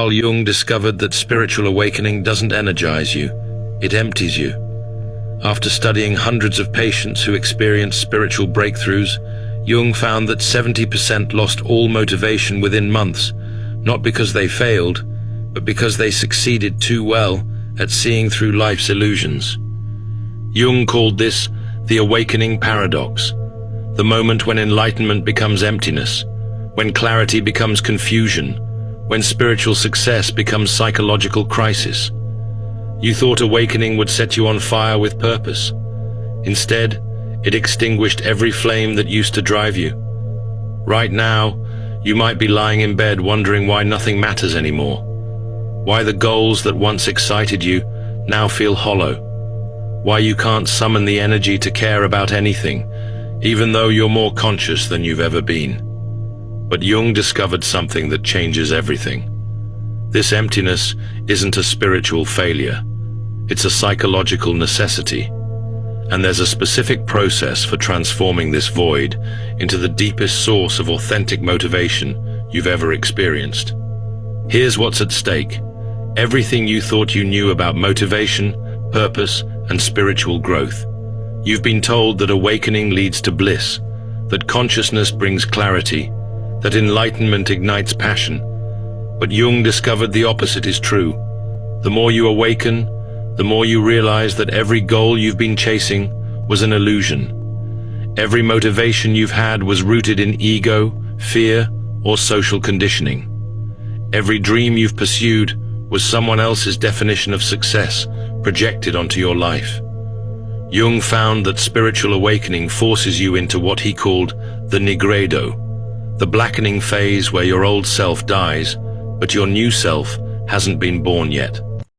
Carl Jung discovered that spiritual awakening doesn't energize you, it empties you. After studying hundreds of patients who experienced spiritual breakthroughs, Jung found that 70% lost all motivation within months, not because they failed, but because they succeeded too well at seeing through life's illusions. Jung called this the awakening paradox, the moment when enlightenment becomes emptiness, when clarity becomes confusion, when spiritual success becomes psychological crisis. You thought awakening would set you on fire with purpose. Instead, it extinguished every flame that used to drive you. Right now, you might be lying in bed wondering why nothing matters anymore, why the goals that once excited you now feel hollow, why you can't summon the energy to care about anything, even though you're more conscious than you've ever been. But Jung discovered something that changes everything. This emptiness isn't a spiritual failure. It's a psychological necessity. And there's a specific process for transforming this void into the deepest source of authentic motivation you've ever experienced. Here's what's at stake. Everything you thought you knew about motivation, purpose, and spiritual growth. You've been told that awakening leads to bliss, that consciousness brings clarity, that enlightenment ignites passion. But Jung discovered the opposite is true. The more you awaken, the more you realize that every goal you've been chasing was an illusion. Every motivation you've had was rooted in ego, fear, or social conditioning. Every dream you've pursued was someone else's definition of success projected onto your life. Jung found that spiritual awakening forces you into what he called the nigredo, the blackening phase where your old self dies, but your new self hasn't been born yet.